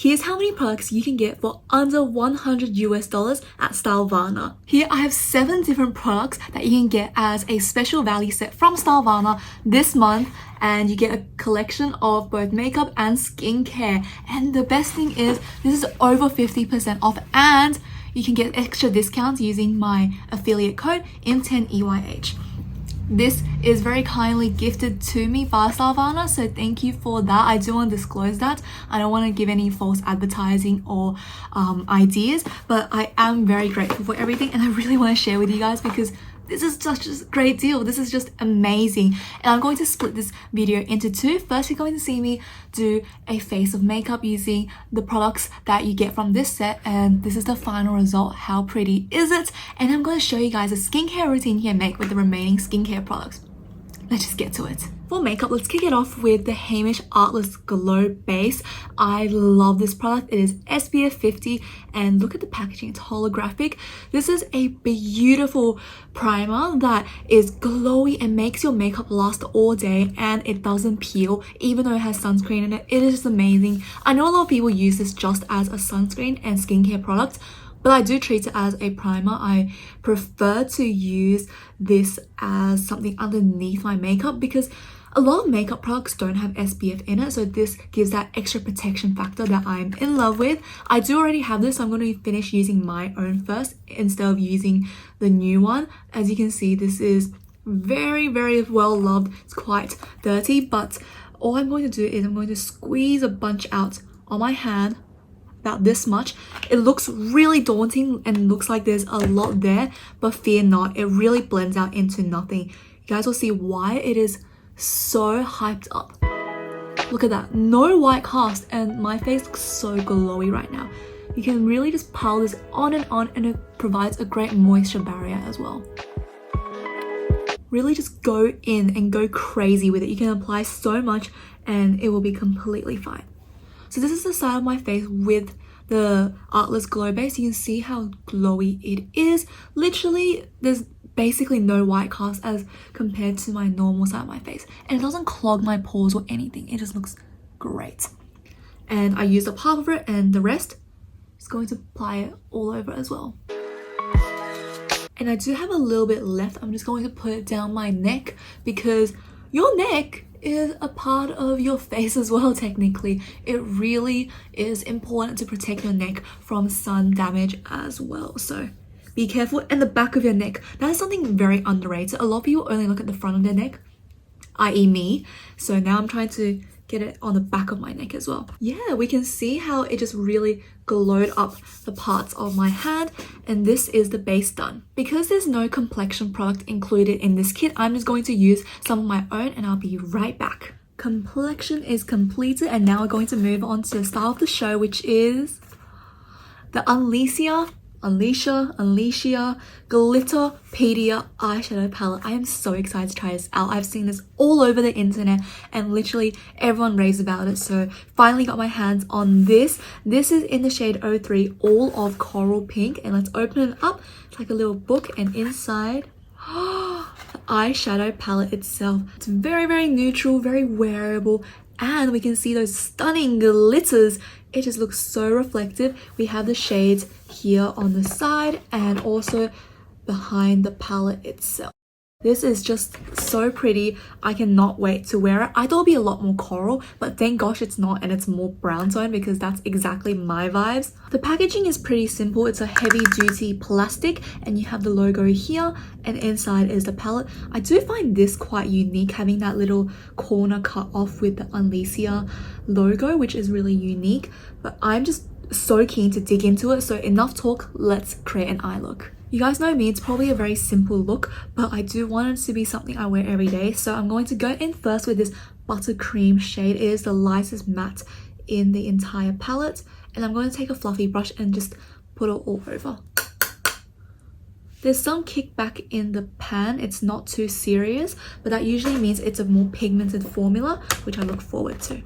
Here's how many products you can get for under $100 at StyleVana. Here I have 7 different products that you can get as a special value set from StyleVana this month, and you get a collection of both makeup and skincare. And the best thing is this is over 50% off, and you can get extra discounts using my affiliate code M10EYH. This is very kindly gifted to me by StyleVana, so thank you for that. I do want to disclose that. I don't want to give any false advertising or ideas, but I am very grateful for everything, and I really want to share with you guys because this is such a great deal. This is just amazing. And I'm going to split this video into 2. First, you're going to see me do a face of makeup using the products that you get from this set. And this is the final result. How pretty is it? And I'm going to show you guys a skincare routine you can make with the remaining skincare products. Let's just get to it. For makeup, let's kick it off with the Heimish Artless Glow Base. I love this product. It is SPF 50, and look at the packaging, it's holographic. This is a beautiful primer that is glowy and makes your makeup last all day, and it doesn't peel even though it has sunscreen in it. It is just amazing. I know a lot of people use this just as a sunscreen and skincare product, but I do treat it as a primer. I prefer to use this as something underneath my makeup because a lot of makeup products don't have SPF in it, so this gives that extra protection factor that I'm in love with. I do already have this, so I'm going to finish using my own first instead of using the new one. As you can see, this is very, very well loved. It's quite dirty, but all I'm going to do is I'm going to squeeze a bunch out on my hand, about this much. It looks really daunting and looks like there's a lot there, but fear not, it really blends out into nothing. You guys will see why it is so hyped up. Look at that, no white cast, and my face looks so glowy right now. You can really just pile this on, and it provides a great moisture barrier as well. Really just go in and go crazy with it. You can apply so much and it will be completely fine. So this is the side of my face with the Artless Glow Base. You can see how glowy it is. Literally, there's basically no white cast as compared to my normal side of my face, and it doesn't clog my pores or anything. It just looks great. And I used up half of it, and the rest is going to apply it all over as well. And I do have a little bit left. I'm just going to put it down my neck because your neck is a part of your face as well. Technically, it really is important to protect your neck from sun damage as well, so be careful. And the back of your neck, that is something very underrated. A lot of people only look at the front of their neck, i.e. me. So now I'm trying to get it on the back of my neck as well. Yeah, we can see how it just really glowed up the parts of my hand, and this is the base done. Because there's no complexion product included in this kit, I'm just going to use some of my own, and I'll be right back. Complexion is completed, and now we're going to move on to the style of the show, which is the Unleashia Glitterpedia eyeshadow palette. I am so excited to try this out. I've seen this all over the internet and literally everyone raves about it, so finally got my hands on this. This is in the shade 03, all of coral pink, and let's open it up. It's like a little book, and inside the eyeshadow palette itself. It's very, very neutral, very wearable, and we can see those stunning glitters. It just looks so reflective. We have the shades here on the side and also behind the palette itself. This is just so pretty. I cannot wait to wear it. I thought it'd be a lot more coral, but thank gosh it's not, and it's more brown tone because that's exactly my vibes. The packaging is pretty simple. It's a heavy duty plastic, and you have the logo here, and inside is the palette. I do find this quite unique, having that little corner cut off with the Unleashia logo, which is really unique, but I'm just so keen to dig into it. So enough talk, let's create an eye look. You guys know me, it's probably a very simple look, but I do want it to be something I wear every day. So I'm going to go in first with this buttercream shade. It is the lightest matte in the entire palette, and I'm going to take a fluffy brush and just put it all over. There's some kickback in the pan. It's not too serious, but that usually means it's a more pigmented formula, which I look forward to.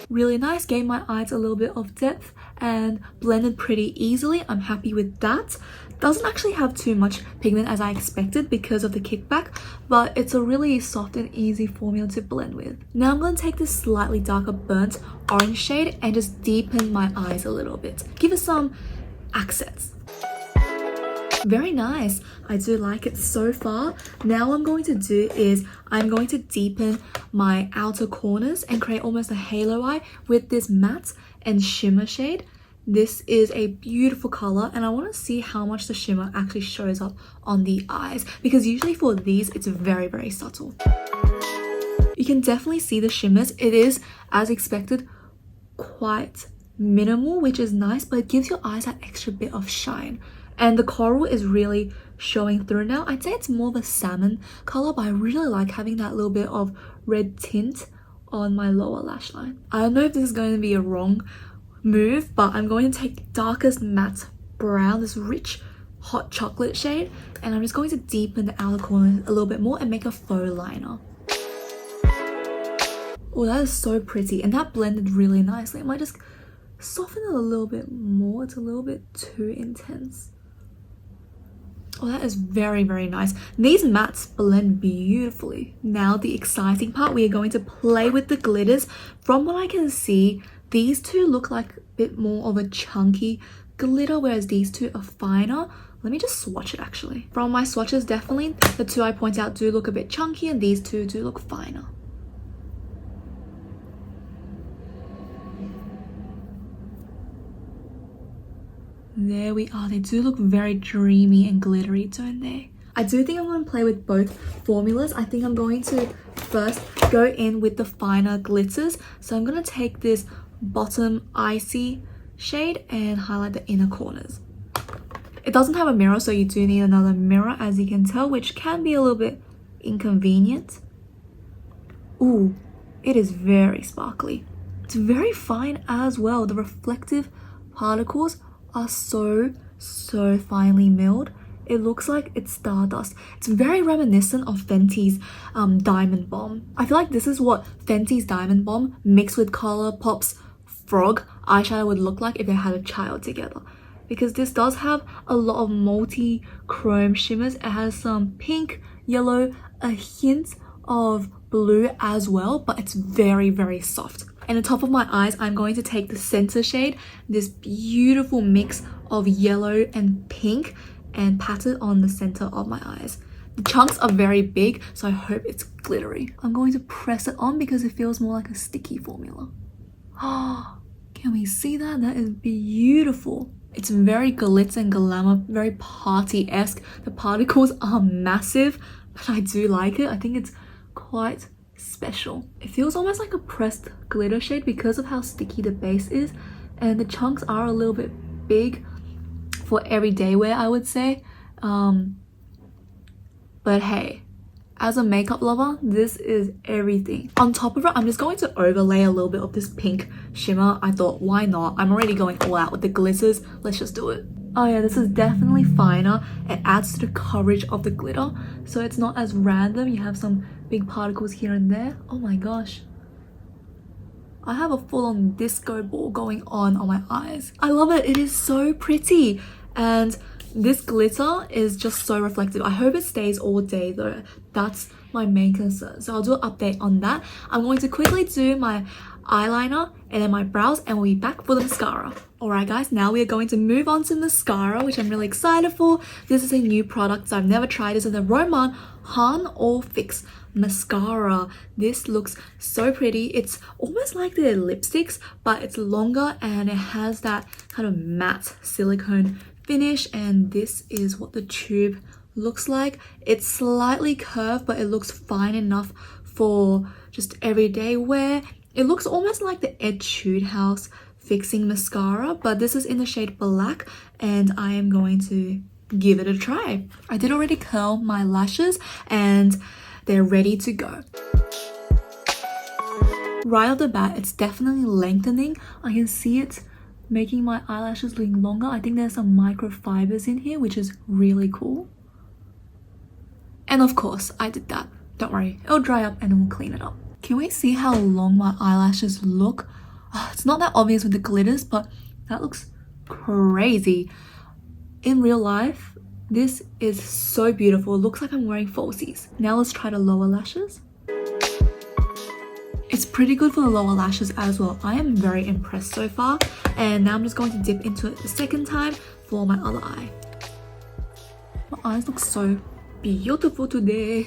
really nice, gave my eyes a little bit of depth and blended pretty easily. I'm happy with that. Doesn't actually have too much pigment as I expected because of the kickback, but it's a really soft and easy formula to blend with. Now I'm going to take this slightly darker burnt orange shade and just deepen my eyes a little bit. Give it some accents. Very nice. I do like it so far. Now what I'm going to do is I'm going to deepen my outer corners and create almost a halo eye with this matte and shimmer shade. This is a beautiful color and I want to see how much the shimmer actually shows up on the eyes, because usually for these it's very subtle. You can definitely see the shimmers. It is, as expected, quite minimal, which is nice, but it gives your eyes that extra bit of shine. And the coral is really showing through now. I'd say it's more of a salmon color, but I really like having that little bit of red tint on my lower lash line. I don't know if this is going to be a wrong move, but I'm going to take darkest matte brown, this rich hot chocolate shade, and I'm just going to deepen the outer corner a little bit more and make a faux liner. Oh, that is so pretty, and that blended really nicely. I might just soften it a little bit more. It's a little bit too intense. Oh, that is very nice. These mattes blend beautifully. Now the exciting part, we are going to play with the glitters. From what I can see, these two look like a bit more of a chunky glitter, whereas these two are finer. Let me just swatch it actually. From my swatches, definitely the two I point out do look a bit chunky and these two do look finer. There we are. They do look very dreamy and glittery, don't they? I do think I'm going to play with both formulas. I think I'm going to first go in with the finer glitters. So I'm going to take this bottom icy shade and highlight the inner corners. It doesn't have a mirror, so you do need another mirror, as you can tell, which can be a little bit inconvenient. Ooh, it is very sparkly. It's very fine as well. The reflective particles are so finely milled. It looks like it's stardust. It's very reminiscent of Fenty's Diamond Bomb. I feel like this is what Fenty's Diamond Bomb mixed with Colourpop's Frog eyeshadow would look like if they had a child together, because this does have a lot of multi-chrome shimmers. It has some pink, yellow, a hint of blue as well, but it's very soft. And the top of my eyes, I'm going to take the center shade, this beautiful mix of yellow and pink, and pat it on the center of my eyes. The chunks are very big, so I hope it's glittery. I'm going to press it on because it feels more like a sticky formula. Oh, can we see that? That is beautiful. It's very glitz and glamour, very party-esque. The particles are massive, but I do like it. I think it's quite special. It feels almost like a pressed glitter shade because of how sticky the base is, and the chunks are a little bit big for everyday wear, I would say. But hey, as a makeup lover, this is everything. On top of it, I'm just going to overlay a little bit of this pink shimmer. I thought, why not? I'm already going all out with the glitters. Let's just do it. Oh yeah, this is definitely finer. It adds to the coverage of the glitter, so it's not as random. You have some big particles here and there. Oh my gosh. I have a full-on disco ball going on my eyes. I love it. It is so pretty. And this glitter is just so reflective. I hope it stays all day though. That's my main concern. So I'll do an update on that. I'm going to quickly do my eyeliner and then my brows, and we'll be back for the mascara. Alright guys, now we are going to move on to mascara, which I'm really excited for. This is a new product, so I've never tried. This is the Roman Han All Fix mascara. This looks so pretty. It's almost like the lipsticks, but it's longer and it has that kind of matte silicone finish, and this is what the tube looks like. It's slightly curved, but it looks fine enough for just everyday wear. It looks almost like the Etude House Fixing Mascara, but this is in the shade Black, and I am going to give it a try. I did already curl my lashes, and they're ready to go. Right off the bat, it's definitely lengthening. I can see it making my eyelashes look longer. I think there's some microfibers in here, which is really cool. And of course, I did that. Don't worry, it'll dry up and we'll clean it up. Can we see how long my eyelashes look It's not that obvious with the glitters, but that looks crazy. In real life, this is so beautiful. It looks like I'm wearing falsies. Now let's try the lower lashes. It's pretty good for the lower lashes as well. I am very impressed so far. And now I'm just going to dip into it the second time for my other eye. My eyes look so beautiful today.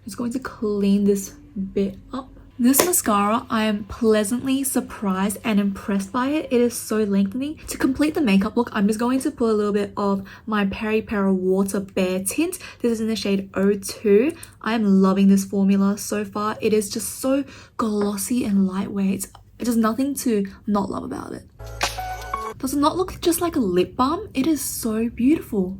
Just going to clean this bit up. This mascara, I am pleasantly surprised and impressed by it. It is so lengthening. To complete the makeup look, I'm just going to put a little bit of my Peri Pera Water Bare Tint. This is in the shade 02. I am loving this formula so far. It is just so glossy and lightweight. There's nothing to not love about it. Does it not look just like a lip balm? It is so beautiful.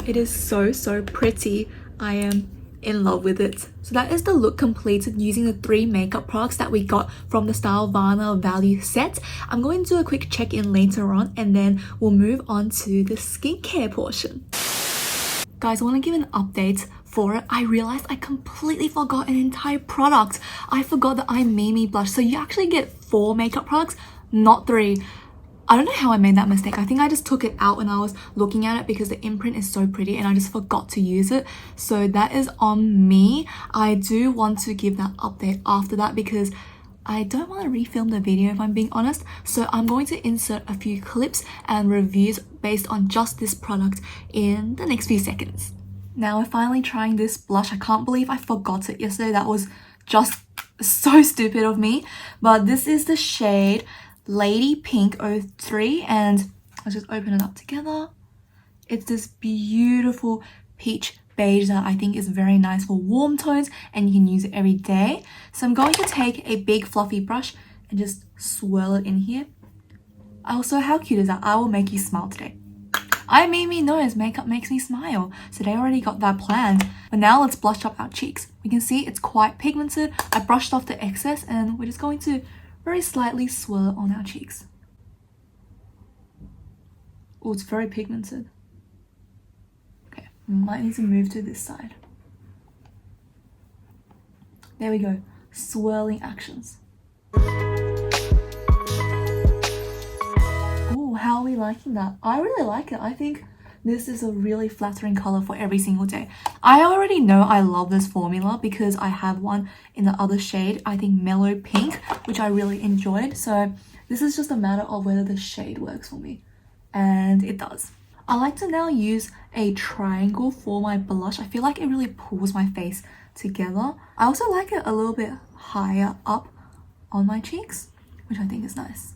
It is so pretty. I am in love with it. So that is the look completed using the 3 makeup products that we got from the StyleVana value set. I'm going to do a quick check-in later on and then we'll move on to the skincare portion. Guys, I want to give an update for it. I realized I completely forgot an entire product. I forgot the MEMEBOX blush. So you actually get 4 makeup products, not 3. I don't know how I made that mistake. I think I just took it out when I was looking at it because the imprint is so pretty and I just forgot to use it. So that is on me. I do want to give that update after that because I don't want to refilm the video if I'm being honest. So I'm going to insert a few clips and reviews based on just this product in the next few seconds. Now we're finally trying this blush. I can't believe I forgot it yesterday. That was just so stupid of me. But this is the shade Lady Pink 03 and let's just open it up together. It's this beautiful peach beige that I think is very nice for warm tones and you can use it every day. So I'm going to take a big fluffy brush and just swirl it in here. Also, how cute is that? I will make you smile today. MEME knows makeup makes me smile, so they already got that planned. But now let's blush up our cheeks. We can see it's quite pigmented. I brushed off the excess and we're just going to very slightly swirl on our cheeks. Oh, it's very pigmented. Okay, might need to move to this side. There we go, swirling actions. Oh, how are we liking that? I really like it. I think this is a really flattering color for every single day. I already know I love this formula because I have one in the other shade, I think Mellow Pink, which I really enjoyed. So this is just a matter of whether the shade works for me. And it does. I like to now use a triangle for my blush. I feel like it really pulls my face together. I also like it a little bit higher up on my cheeks, which I think is nice.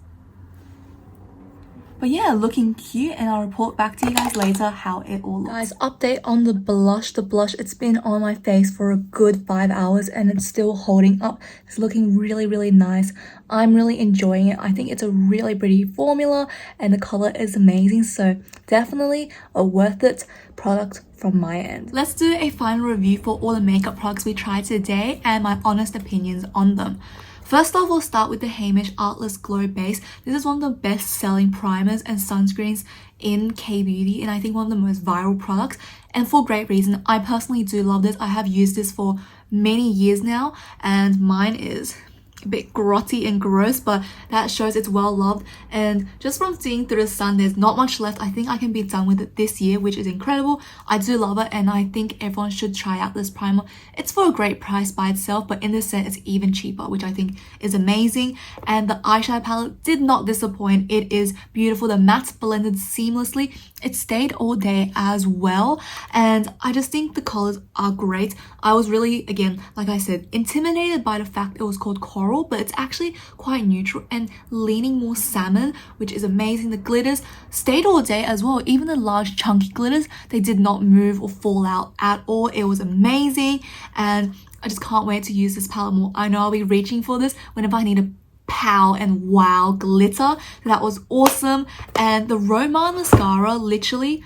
But yeah, looking cute, and I'll report back to you guys later how it all looks. Guys, update on the blush. The blush, it's been on my face for a good 5 hours and it's still holding up. It's looking really nice. I'm really enjoying it. I think it's a really pretty formula and the color is amazing. So definitely a worth it product from my end. Let's do a final review for all the makeup products we tried today and my honest opinions on them. First off, we'll start with the Heimish Artless Glow Base. This is one of the best selling primers and sunscreens in K-beauty and I think one of the most viral products, and for great reason. I personally do love this. I have used this for many years now and mine is a bit grotty and gross, but that shows it's well loved. And just from seeing through the sun, there's not much left. I think I can be done with it this year, which is incredible. I do love it and I think everyone should try out this primer. It's for a great price by itself, but in this set it's even cheaper, which I think is amazing. And the eyeshadow palette did not disappoint. It is beautiful. The mattes blended seamlessly. It stayed all day as well and I just think the colors are great. I was really, again, like I said, intimidated by the fact it was called coral, but it's actually quite neutral and leaning more salmon, which is amazing. The glitters stayed all day as well. Even the large chunky glitters, they did not move or fall out at all. It was amazing and I just can't wait to use this palette more. I know I'll be reaching for this whenever I need a pow and wow glitter. That was awesome. And the Roman mascara, literally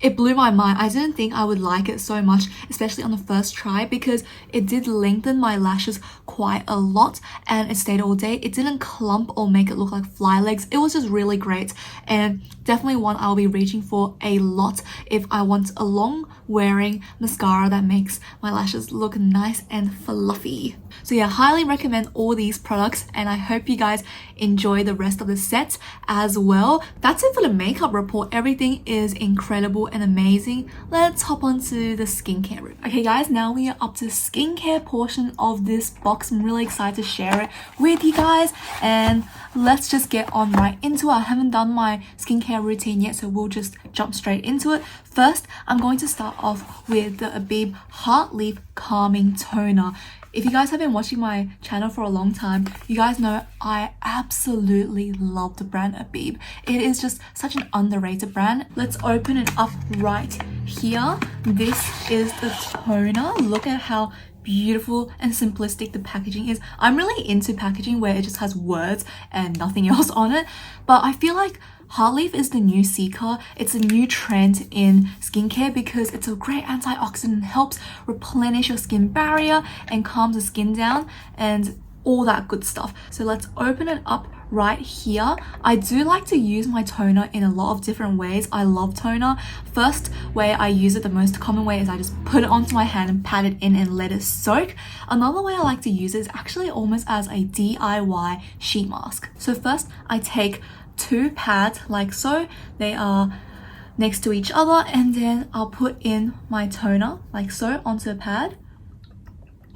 It blew my mind. I didn't think I would like it so much, especially on the first try, because it did lengthen my lashes quite a lot and it stayed all day. It didn't clump or make it look like fly legs. It was just really great, and definitely one I'll be reaching for a lot if I want a long wearing mascara that makes my lashes look nice and fluffy. So yeah, highly recommend all these products, and I hope you guys enjoy the rest of the set as well. That's it for the makeup report. Everything is incredible and amazing. Let's hop on to the skincare route. Okay guys, now we are up to the skincare portion of this box. I'm really excited to share it with you guys, and let's just get on right into it. I haven't done my skincare routine yet, so we'll just jump straight into it. First, I'm going to start off with the Abib Heartleaf Calming Toner. If you guys have been watching my channel for a long time, you guys know I absolutely love the brand Abib. It is just such an underrated brand. Let's open it up right here. This is the toner. Look at how beautiful and simplistic the packaging is. I'm really into packaging where it just has words and nothing else on it, but I feel like Heartleaf is the new Cica. It's a new trend in skincare because it's a great antioxidant, helps replenish your skin barrier and calms the skin down and all that good stuff. So let's open it up right here. I do like to use my toner in a lot of different ways. I love toner. First way I use it, the most common way, is I just put it onto my hand and pat it in and let it soak. Another way I like to use it is actually almost as a DIY sheet mask. So first I take 2 pads like so. They are next to each other, and then I'll put in my toner like so onto a pad.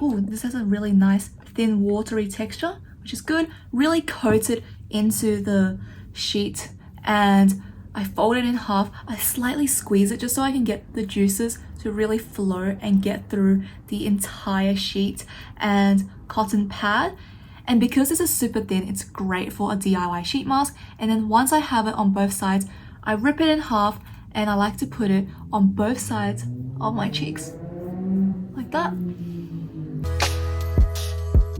Oh, this has a really nice thin watery texture, which is good. Really coats it into the sheet, and I fold it in half. I slightly squeeze it just so I can get the juices to really flow and get through the entire sheet and cotton pad. And because this is super thin, it's great for a DIY sheet mask. And then once I have it on both sides, I rip it in half, and I like to put it on both sides of my cheeks like that.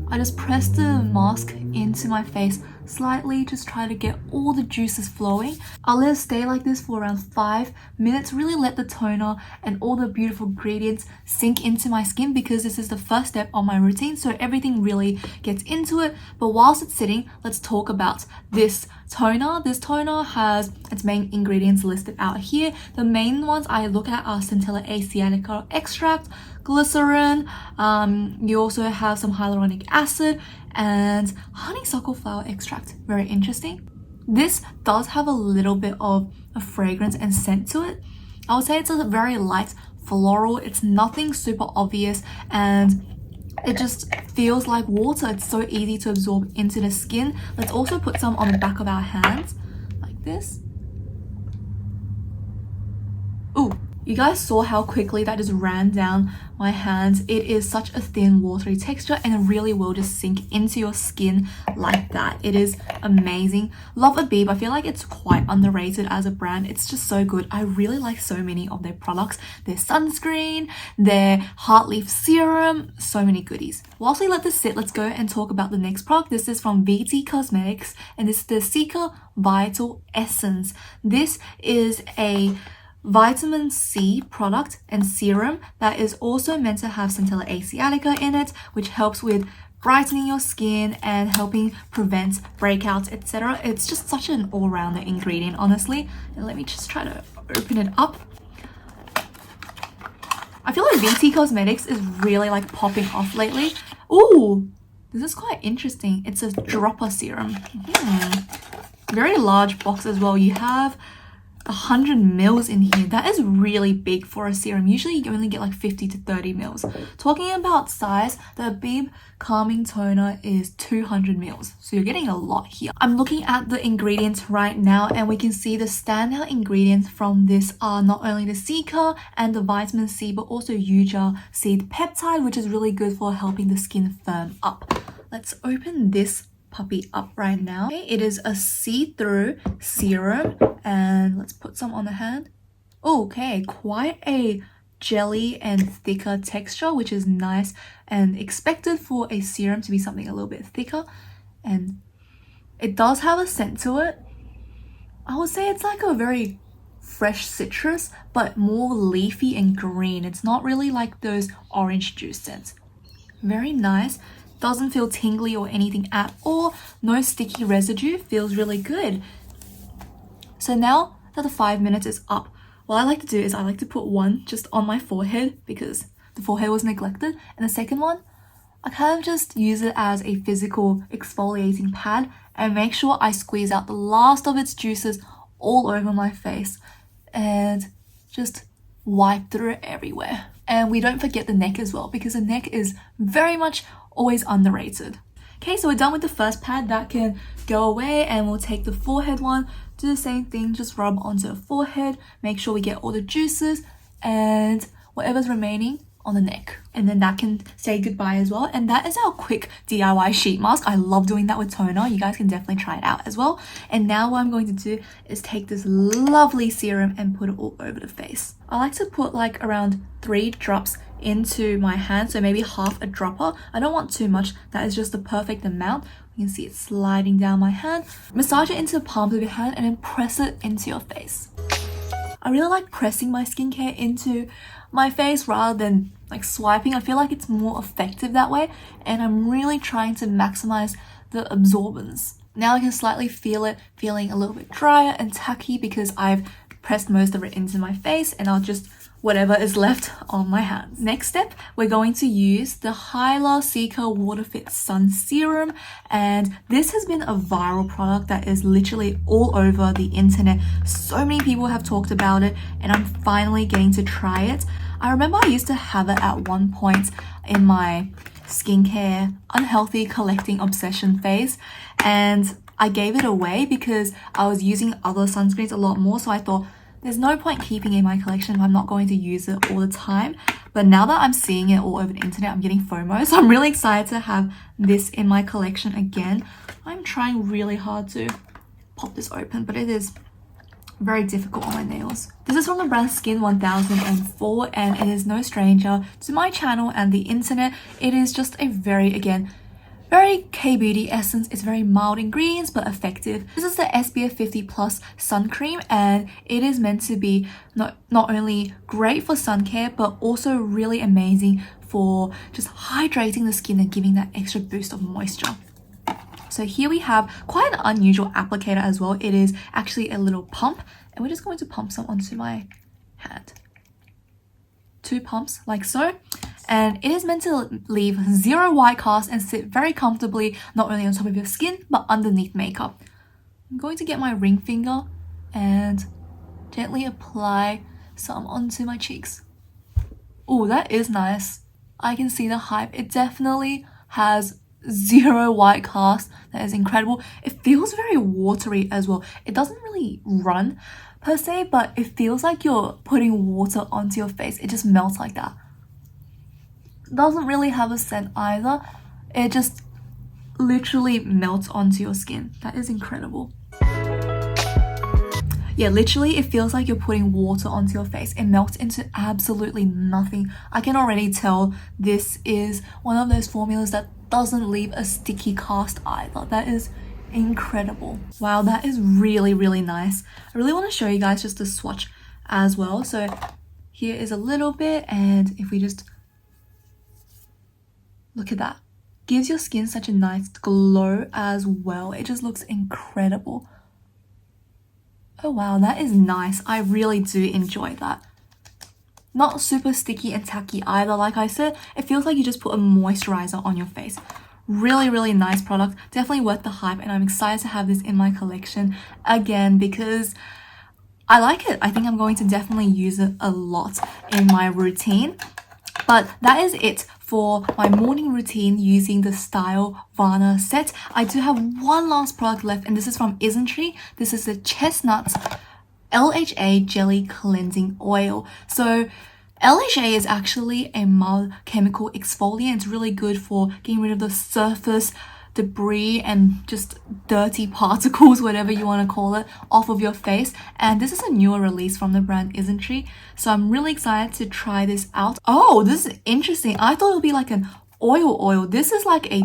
I just press the mask into my face slightly, just try to get all the juices flowing. I'll let it stay like this for around 5 minutes, really let the toner and all the beautiful ingredients sink into my skin, because this is the first step on my routine, so everything really gets into it. But whilst it's sitting, let's talk about this toner. This toner has its main ingredients listed out here. The main ones I look at are Centella asiatica extract, glycerin, you also have some hyaluronic acid and honeysuckle flower extract. Very interesting. This does have a little bit of a fragrance and scent to it. I would say it's a very light floral. It's nothing super obvious, and it just feels like water. It's so easy to absorb into the skin. Let's also put some on the back of our hands like this. Ooh, you guys saw how quickly that just ran down my hands. It is such a thin watery texture, and it really will just sink into your skin like that. It is amazing. Love Abib. I feel like it's quite underrated as a brand. It's just so good. I really like so many of their products. Their sunscreen, their Heartleaf serum, so many goodies. Whilst we let this sit, let's go and talk about the next product. This is from VT Cosmetics, and this is the Cica Vital Essence. This is a vitamin C product and serum that is also meant to have Centella asiatica in it, which helps with brightening your skin and helping prevent breakouts, etc. It's just such an all-rounder ingredient, honestly. And let me just try to open it up. I feel like VT Cosmetics is really like popping off lately. Ooh, this is quite interesting. It's a dropper serum. Very large box as well. You have 100 mils in here. That is really big for a serum. Usually you only get like 50 to 30 mils. Talking about size, the Abib Calming Toner is 200 mils. So you're getting a lot here. I'm looking at the ingredients right now, and we can see the standout ingredients from this are not only the Cica and the vitamin C, but also Yuja seed peptide, which is really good for helping the skin firm up. Let's open this puppy up right now. Okay, it is a see-through serum, and let's put some on the hand. Okay, quite a jelly and thicker texture, which is nice and expected for a serum to be something a little bit thicker. And it does have a scent to it. I would say it's like a very fresh citrus, but more leafy and green. It's not really like those orange juice scents. Very nice. Doesn't feel tingly or anything at all. No sticky residue. Feels really good. So now that the 5 minutes is up, what I like to do is I like to put one just on my forehead because the forehead was neglected, and the second one I kind of just use it as a physical exfoliating pad and make sure I squeeze out the last of its juices all over my face and just wipe through it everywhere. And we don't forget the neck as well, because the neck is very much always underrated. Okay, so we're done with the first pad. That can go away, and we'll take the forehead one. Do the same thing, just rub onto the forehead, make sure we get all the juices and whatever's remaining on the neck, and then that can say goodbye as well. And that is our quick DIY sheet mask. I love doing that with toner. You guys can definitely try it out as well. And now what I'm going to do is take this lovely serum and put it all over the face. I like to put like around 3 drops into my hand, so maybe half a dropper. I don't want too much. That is just the perfect amount. You can see it sliding down my hand. Massage it into the palm of your hand and then press it into your face. I really like pressing my skincare into my face rather than like swiping. I feel like it's more effective that way, and I'm really trying to maximize the absorbance. Now I can slightly feel it feeling a little bit drier and tacky because I've pressed most of it into my face, and I'll just whatever is left on my hands. Next step, we're going to use the Hyalu-Cica Water Fit Sun Serum, and this has been a viral product that is literally all over the internet. So many people have talked about it, and I'm finally getting to try it. I remember I used to have it at one point in my skincare unhealthy collecting obsession phase, and I gave it away because I was using other sunscreens a lot more, so I thought there's no point keeping it in my collection if I'm not going to use it all the time. But now that I'm seeing it all over the internet, I'm getting FOMO, so I'm really excited to have this in my collection again. I'm trying really hard to pop this open, but it is very difficult on my nails. This is from the brand Skin 1004, and it is no stranger to my channel and the internet. It is just a very K-beauty essence. It's very mild ingredients but effective. This is the SPF 50 plus sun cream, and it is meant to be not only great for sun care but also really amazing for just hydrating the skin and giving that extra boost of moisture. So here we have quite an unusual applicator as well. It is actually a little pump, and we're just going to pump some onto my hand. 2 pumps like so. And it is meant to leave 0 white cast and sit very comfortably not only on top of your skin but underneath makeup. I'm going to get my ring finger and gently apply some onto my cheeks. Oh, that is nice. I can see the hype. It definitely has 0 white cast. That is incredible. It feels very watery as well. It doesn't really run per se, but it feels like you're putting water onto your face. It just melts like that. Doesn't really have a scent either. It just literally melts onto your skin. That is incredible. Yeah, literally it feels like you're putting water onto your face. It melts into absolutely nothing. I can already tell this is one of those formulas that doesn't leave a sticky cast either. That is incredible. Wow, that is really, really nice. I really want to show you guys just the swatch as well. So here is a little bit, and if we just look at that. Gives your skin such a nice glow as well. It just looks incredible. Oh wow, that is nice. I really do enjoy that. Not super sticky and tacky either. Like I said, it feels like you just put a moisturizer on your face. Really, really nice product. Definitely worth the hype, and I'm excited to have this in my collection again because I like it. I think I'm going to definitely use it a lot in my routine. But that is it for my morning routine using the StyleVana set. I do have one last product left, and this is from Isntree. This is the Chestnut LHA Jelly Cleansing Oil. So LHA is actually a mild chemical exfoliant. It's really good for getting rid of the surface debris and just dirty particles, whatever you want to call it, off of your face. And this is a newer release from the brand Isntree, so I'm really excited to try this out. Oh, this is interesting. I thought it would be like an oil. This is like a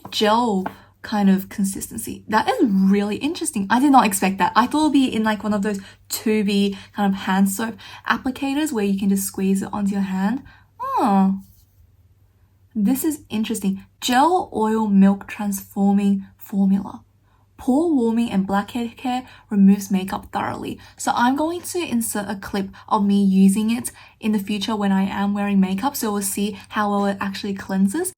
gel kind of consistency. That is really interesting. I did not expect that. I thought it would be in like one of those tubey kind of hand soap applicators where you can just squeeze it onto your hand. Oh, this is interesting. Gel oil milk transforming formula. Pore warming and blackhead care removes makeup thoroughly. So I'm going to insert a clip of me using it in the future when I am wearing makeup, so we'll see how well it actually cleanses.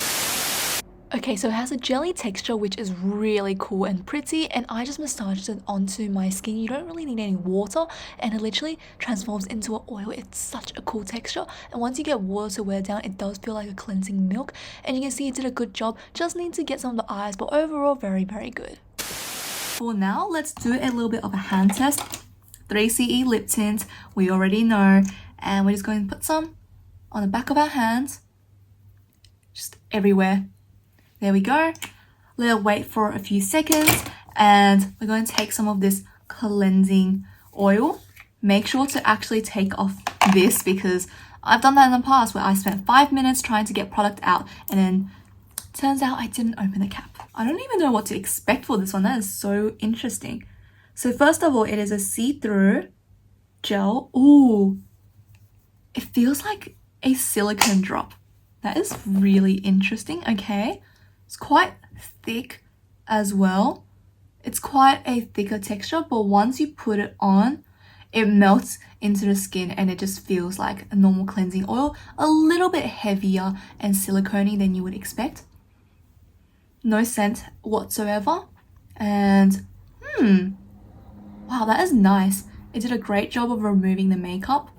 Okay, so it has a jelly texture which is really cool and pretty, and I just massaged it onto my skin. You don't really need any water, and it literally transforms into an oil. It's such a cool texture, and once you get water to wear down, it does feel like a cleansing milk, and you can see it did a good job. Just need to get some of the eyes, but overall very, very good. For now, let's do a little bit of a hand test. 3CE lip tint, we already know, and we're just going to put some on the back of our hands, just everywhere. There we go. Let it wait for a few seconds, and we're going to take some of this cleansing oil. Make sure to actually take off this, because I've done that in the past where I spent 5 minutes trying to get product out, and then turns out I didn't open the cap. I don't even know what to expect for this one. That is so interesting. So first of all, it is a see-through gel. Ooh, it feels like a silicone drop. That is really interesting. Okay. It's quite thick as well. It's quite a thicker texture, but once you put it on, it melts into the skin and it just feels like a normal cleansing oil, a little bit heavier and silicone-y than you would expect. No scent whatsoever. And wow, that is nice. It did a great job of removing the makeup.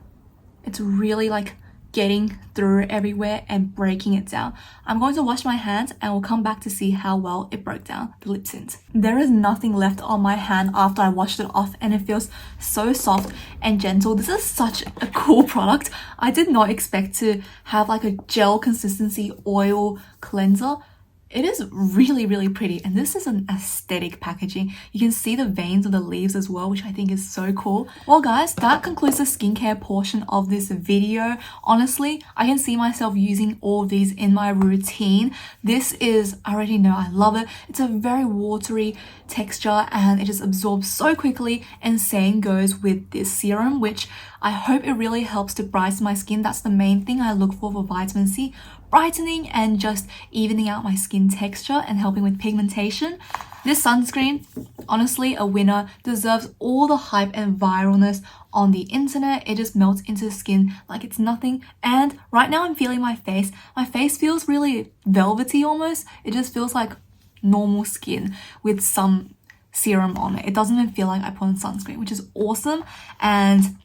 It's really like getting through everywhere and breaking it down. I'm going to wash my hands and we'll come back to see how well it broke down the lip tint. There is nothing left on my hand after I washed it off, and it feels so soft and gentle. This is such a cool product. I did not expect to have like a gel consistency oil cleanser. It is really, really pretty, and this is an aesthetic packaging. You can see the veins of the leaves as well, which I think is so cool. Well guys, that concludes the skincare portion of this video. Honestly, I can see myself using all of these in my routine. This is, I already know, I love it. It's a very watery texture and it just absorbs so quickly, and same goes with this serum, which I hope it really helps to brighten my skin. That's the main thing I look for vitamin C. Brightening and just evening out my skin texture and helping with pigmentation. This sunscreen, honestly a winner, deserves all the hype and viralness on the internet. It just melts into the skin like it's nothing. And right now I'm feeling my face. My face feels really velvety almost. It just feels like normal skin with some serum on it. It doesn't even feel like I put on sunscreen, which is awesome. And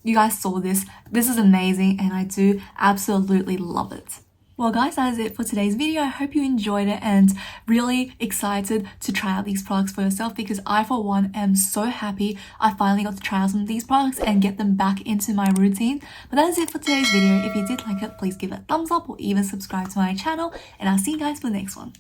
you guys saw this. This is amazing and I do absolutely love it. Well guys, that is it for today's video. I hope you enjoyed it and really excited to try out these products for yourself, because I for one am so happy I finally got to try out some of these products and get them back into my routine. But that is it for today's video. If you did like it, please give it a thumbs up or even subscribe to my channel, and I'll see you guys for the next one.